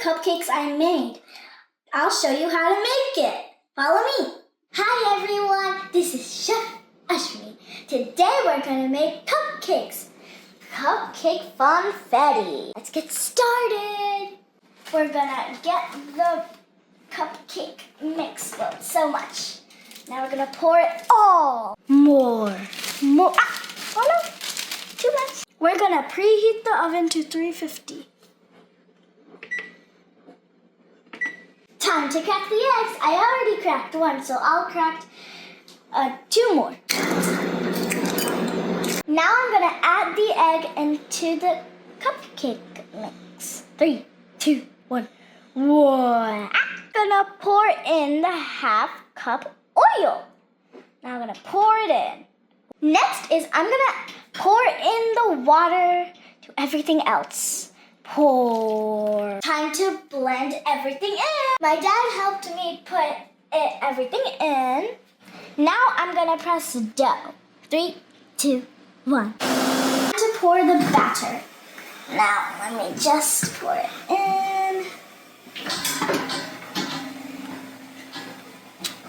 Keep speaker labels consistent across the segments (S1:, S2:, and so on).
S1: cupcakes I made. I'll show you how to make it. Follow me. Hi everyone, this is Chef Asmi. Today we're going to make cupcakes. Cupcake funfetti. Let's get started. We're going to get the cupcake mix filled so much. Now we're going to pour it all. More. Oh no, too much. We're going to preheat the oven to 350. Time to crack the eggs. I already cracked one, so I'll crack 2 more. Now I'm going to add the egg into the cupcake mix. 3, 2, 1. Whoa. I'm going to pour in the 1/2 cup oil. Now I'm going to pour it in. Next is I'm going to pour in the water to everything else. Pour. Time to blend everything in. My dad helped me put everything in. Now I'm going to press dough. 3, 2, 1. Time to pour the batter. Now let me just pour it in.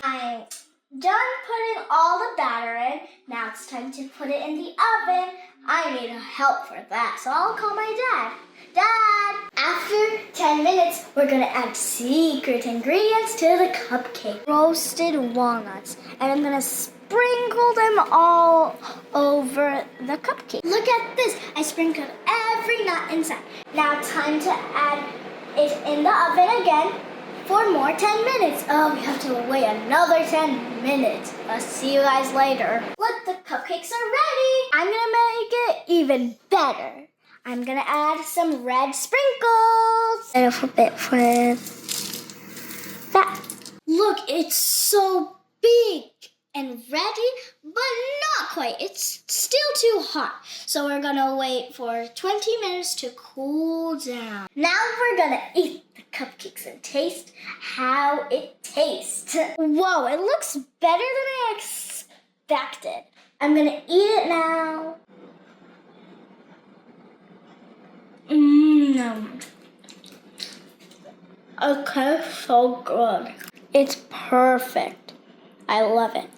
S1: I'm done putting all the batter in. Now it's time to put it in the oven. I need help for that, so I'll call my dad. Dad! After 10 minutes, we're gonna add secret ingredients to the cupcake. Roasted walnuts, and I'm gonna sprinkle them all over the cupcake. Look at this, I sprinkled every nut inside. Now time to add it in the oven again for more 10 minutes. Oh, we have to wait another 10 minutes. I'll see you guys later. Look, the cupcakes are ready. I'm gonna make it even better. I'm gonna add some red sprinkles. And a bit with that. Look, it's so big and ready, but not quite. It's still too hot. So we're gonna wait for 20 minutes to cool down. Now we're gonna eat the cupcakes and taste how it tastes. Whoa, it looks better than I expected. I'm gonna eat it now. Okay, so good. It's perfect. I love it.